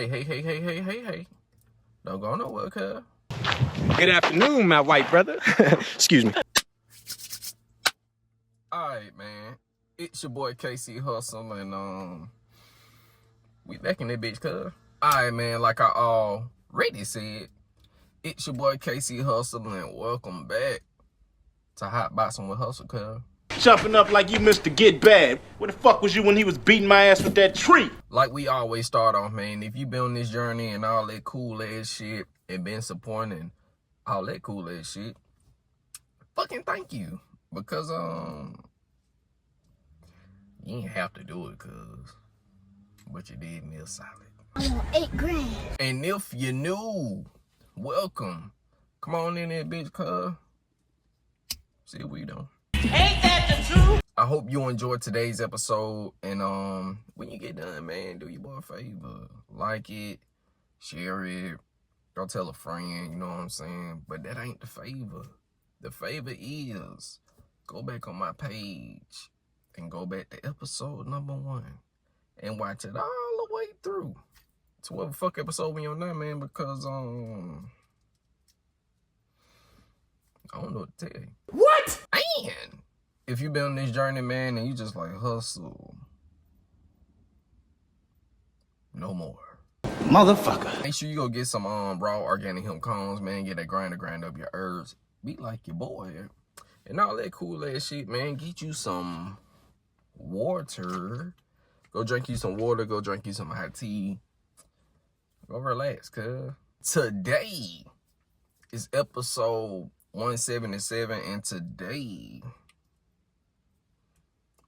Hey. Don't go nowhere, cuz. Good afternoon, my white brother. Excuse me. Alright, man. It's your boy KC Hussle, and we back in that bitch, cuz. Alright, man, like I already said, it's your boy KC Hussle, and welcome back to Hotboxing with Hussle, cuz. Jumping up like you Mr. Get Bad. Where the fuck was you when he was beating my ass with that tree? Like we always start off, man, if you been on this journey and all that cool ass shit and been supporting all that cool ass shit, fucking thank you. Because you ain't have to do it, cuz, but you did me a solid. I want $8,000. And if you're new, welcome. Come on in there, bitch, cuz. See what we doing. Ain't that the truth? I hope you enjoyed today's episode. And when you get done, man, do your boy a favor. Like it, share it, go tell a friend, you know what I'm saying? But that ain't the favor. The favor is go back on my page and go back to episode number 1 and watch it all the way through to whatever fuck episode we on now, man, because I don't know what to tell you. What? And if you've been on this journey, man, and you just like hustle, no more. Motherfucker. Make sure you go get some raw organic hemp cones, man. Get that grind up your herbs. Be like your boy. And all that cool ass shit, man. Get you some water. Go drink you some water. Go drink you some hot tea. Go relax, cuz. Today is episode 177, and today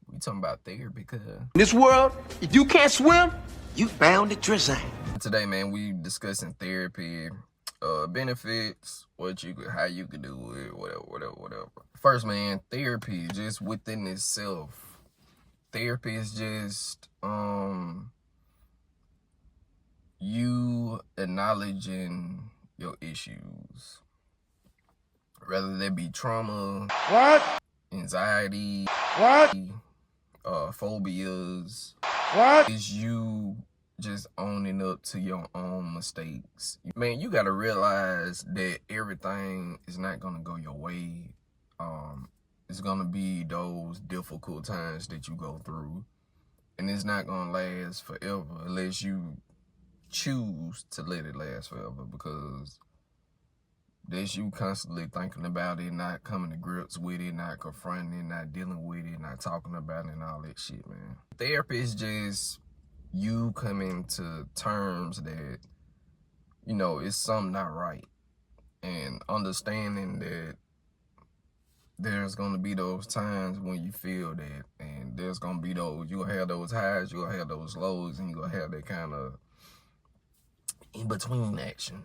we talking about therapy, cuz. In this world, if you can't swim, you bound to drizzle. Today, man, we discussing therapy, benefits, how you could do it, whatever. First, man, therapy just within itself. Therapy is just you acknowledging your issues, whether they be trauma, What? anxiety, What? phobias. What? Is you just owning up to your own mistakes. Man, you gotta realize that everything is not gonna go your way. It's gonna be those difficult times that you go through, and it's not gonna last forever unless you choose to let it last forever, because that's you constantly thinking about it, not coming to grips with it, not confronting it, not dealing with it, not talking about it, and all that shit, man. Therapy is just you coming to terms that, you know, it's something not right, and understanding that there's going to be those times when you feel that, and there's going to be those, you'll have those highs, you'll have those lows, and you'll have that kind of in-between action.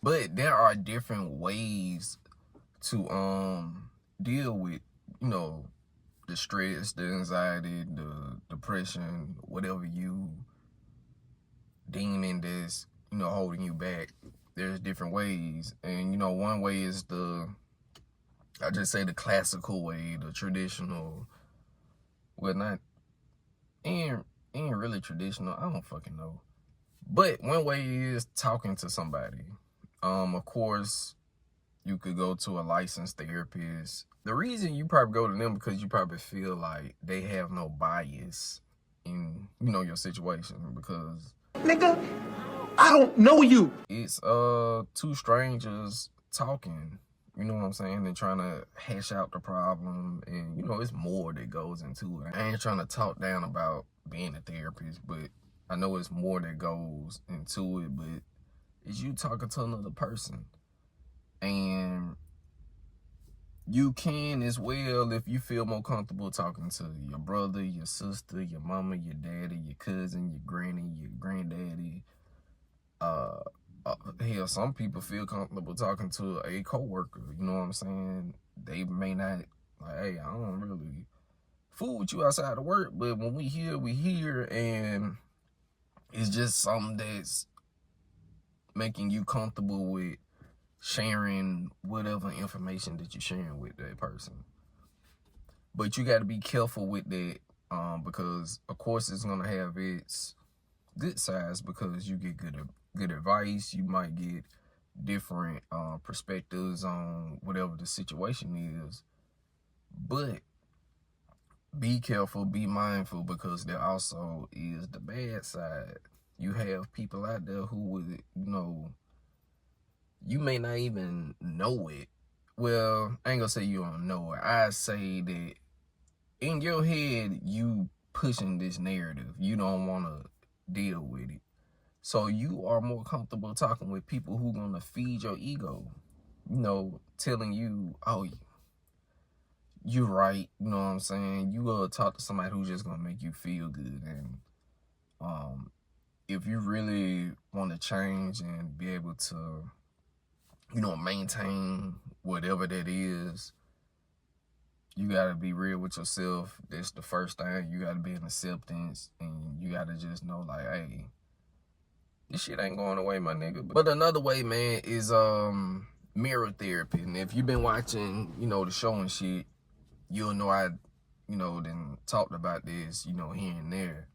But there are different ways to deal with, you know, the stress, the anxiety, the depression, whatever you deeming that's, you know, holding you back. There's different ways. And, you know, one way is I just say the classical way, the traditional, well, not, ain't really traditional, I don't fucking know. But one way is talking to somebody. Of course, you could go to a licensed therapist. The reason you probably go to them because you probably feel like they have no bias in, you know, your situation, because Nigga, I don't know you. it's two strangers talking, you know what I'm saying, and trying to hash out the problem, and, you know, it's more that goes into it. I ain't trying to talk down about being a therapist, but I know it's more that goes into it, but it's you talking to another person. And you can as well, if you feel more comfortable talking to your brother, your sister, your mama, your daddy, your cousin, your granny, your granddaddy. Hell, some people feel comfortable talking to a coworker, you know what I'm saying? They may not, like, hey, I don't really fool with you outside of work, but when we here, and it's just something that's making you comfortable with sharing whatever information that you're sharing with that person. But you got to be careful with that, because of course it's going to have its good sides because you get good advice. You might get different perspectives on whatever the situation is. But be careful, be mindful, because there also is the bad side. You have people out there who would, you may not even know it. Well, I ain't gonna say you don't know it. I say that in your head, you pushing this narrative. You don't want to deal with it. So you are more comfortable talking with people who gonna feed your ego. Telling you, oh, you're right. You know what I'm saying? You will talk to somebody who's just gonna make you feel good. And if you really want to change and be able to, maintain whatever that is, you gotta be real with yourself. That's the first thing. You gotta be in acceptance, and you gotta just know, like, hey, this shit ain't going away, my nigga. But another way, man, is mirror therapy. And if you've been watching, the show and shit, you'll know I, then talked about this, here and there.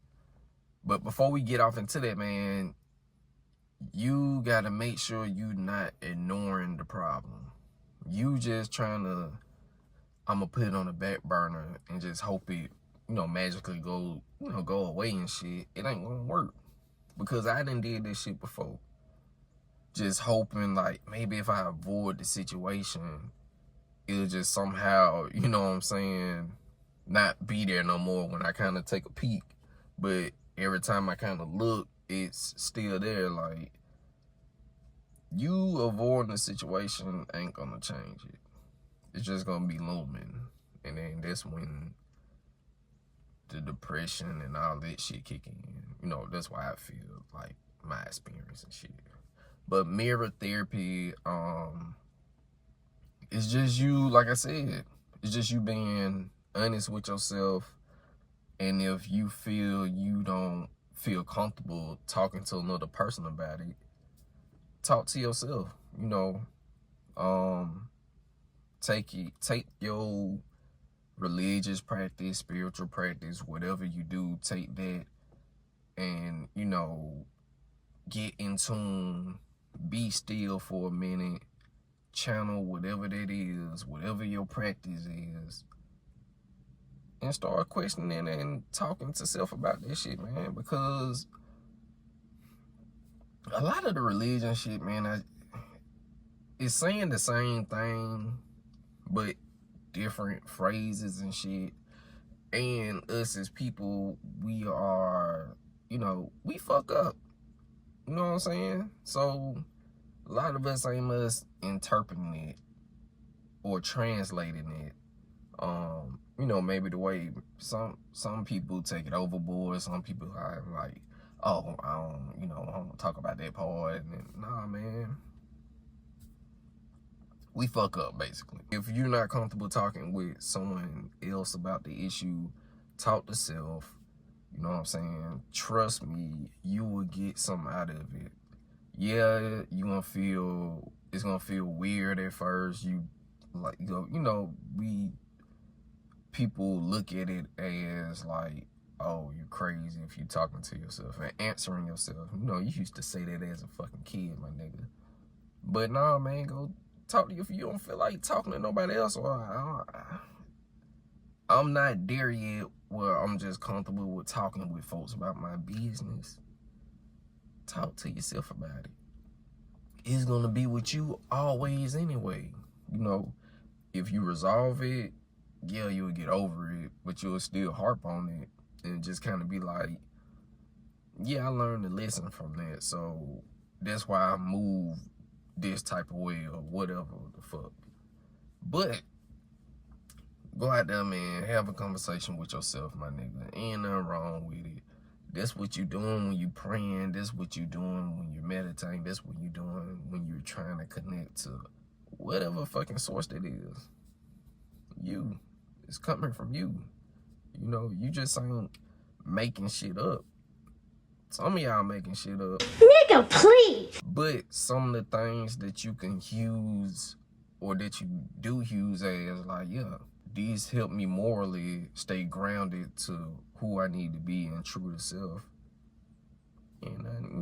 But before we get off into that, man, you gotta make sure you're not ignoring the problem. You just trying to, I'm gonna put it on the back burner and just hope it, magically go away and shit. It ain't gonna work. Because I done did this shit before. Just hoping, like, maybe if I avoid the situation, it'll just somehow, not be there no more when I kind of take a peek. But every time I kind of look, it's still there. Like, you avoiding the situation ain't gonna change it. It's just gonna be looming. And then that's when the depression and all that shit kicking in. That's why I feel like my experience and shit. But mirror therapy, it's just you, like I said, it's just you being honest with yourself. And if you feel you don't feel comfortable talking to another person about it, talk to yourself. Take your religious practice, spiritual practice, whatever you do, take that and, get in tune, be still for a minute, channel whatever that is, whatever your practice is, and start questioning and talking to self about this shit, man. Because a lot of the religion shit, man, it's saying the same thing, but different phrases and shit. And us as people, we are, we fuck up. You know what I'm saying? So a lot of us ain't us interpreting it or translating it. Maybe the way some people take it overboard. Some people are like, oh, I don't talk about that part. And nah, man. We fuck up, basically. If you're not comfortable talking with someone else about the issue, talk to self. You know what I'm saying? Trust me, you will get something out of it. Yeah, it's gonna feel weird at first. People look at it as like, oh, you're crazy if you talking to yourself and answering yourself. You used to say that as a fucking kid, my nigga. But nah, man, go talk to you if you don't feel like talking to nobody else. Or I'm not there yet where I'm just comfortable with talking with folks about my business. Talk to yourself about it. It's gonna be with you always anyway. If you resolve it, yeah, you'll get over it, but you'll still harp on it and just kind of be like, yeah, I learned a lesson from that, so that's why I move this type of way or whatever the fuck. But go out there, man, have a conversation with yourself, my nigga. Ain't nothing wrong with it. That's what you doing when you praying. That's what you doing when you're meditating. That's what you doing when you're trying to connect to whatever fucking source that is. It's coming from you. You just ain't making shit up. Some of y'all making shit up. Nigga, please. But some of the things that you can use or that you do use as like, yeah, these help me morally stay grounded to who I need to be and true to self.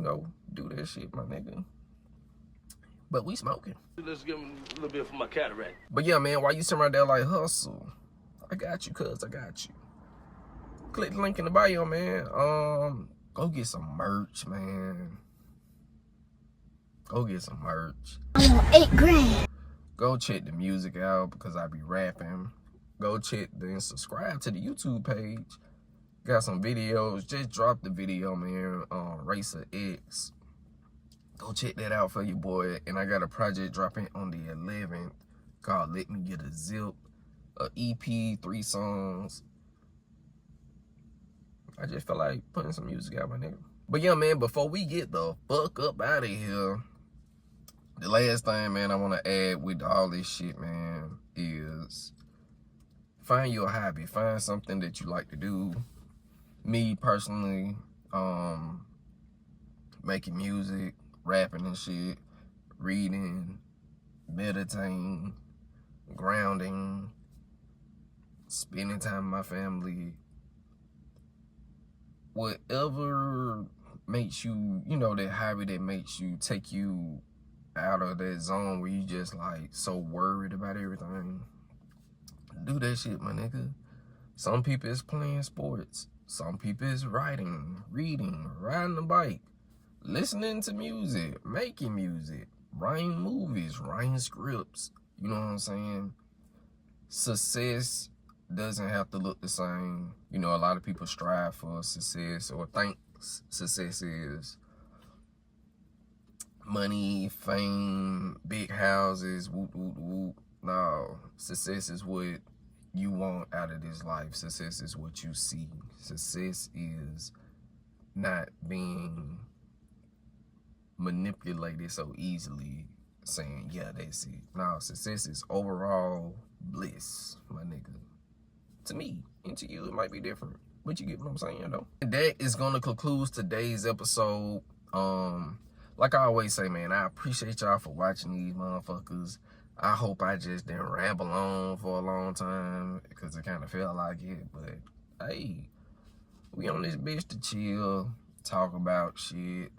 know, do that shit, my nigga. But we smoking. Let's give him a little bit for my cataract. But yeah, man, why you sitting right there like Hussle? I got you, cuz I got you. Click the link in the bio, man. Go get some merch, man. Go get some merch. I want 8 grand. Go check the music out because I be rapping. Go check and subscribe to the YouTube page. Got some videos. Just dropped the video, man. Racer X. Go check that out for you, boy. And I got a project dropping on the 11th called Let Me Get a Zip. A EP, 3 songs. I just felt like putting some music out, my nigga. But yeah, man, before we get the fuck up out of here, the last thing, man, I want to add with all this shit, man, is find your hobby. Find something that you like to do. Me, personally, making music, rapping and shit, reading, meditating, grounding, spending time with my family. Whatever makes you, you know, that hobby that makes you take you out of that zone where you just like so worried about everything. Do that shit, my nigga. Some people is playing sports. Some people is writing, reading, riding a bike, listening to music, making music, writing movies, writing scripts. You know what I'm saying? Success doesn't have to look the same. You know, a lot of people strive for success or think success is money, fame, big houses, whoop, whoop, whoop. No, success is what you want out of this life. Success is what you see. Success is not being manipulated so easily, saying, yeah, that's it. No, success is overall bliss, my nigga. To me, and to you, it might be different. But you get what I'm saying, though. And that is going to conclude today's episode. Like I always say, man, I appreciate y'all for watching these motherfuckers. I hope I just didn't ramble on for a long time because it kind of felt like it. But, hey, we on this bitch to chill, talk about shit.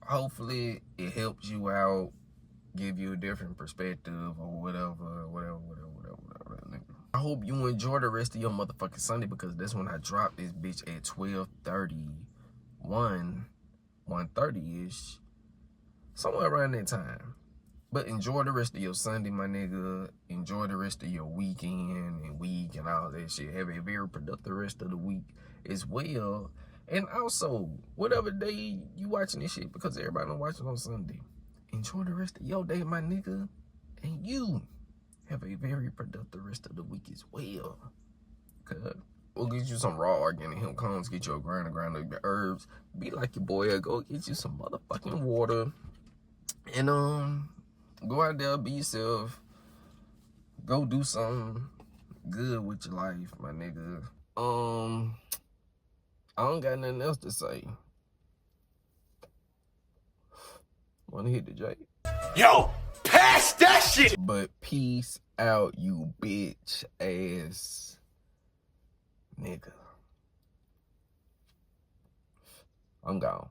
Hopefully, it helps you out, give you a different perspective or whatever. I hope you enjoy the rest of your motherfucking Sunday because that's when I drop this bitch at 1:30-ish. Somewhere around that time. But enjoy the rest of your Sunday, my nigga. Enjoy the rest of your weekend and week and all that shit. Have a very productive rest of the week as well. And also, whatever day you watching this shit, because everybody don't watch it on Sunday, enjoy the rest of your day, my nigga. And you have a very productive rest of the week as well. Cause we'll get you some raw organic hemp cones, get you a grind up the herbs. Be like your boy, go get you some motherfucking water. And go out there, be yourself. Go do something good with your life, my nigga. I don't got nothing else to say. Wanna hit the J? Yo, pass that shit! But peace out, you bitch ass nigga. I'm gone.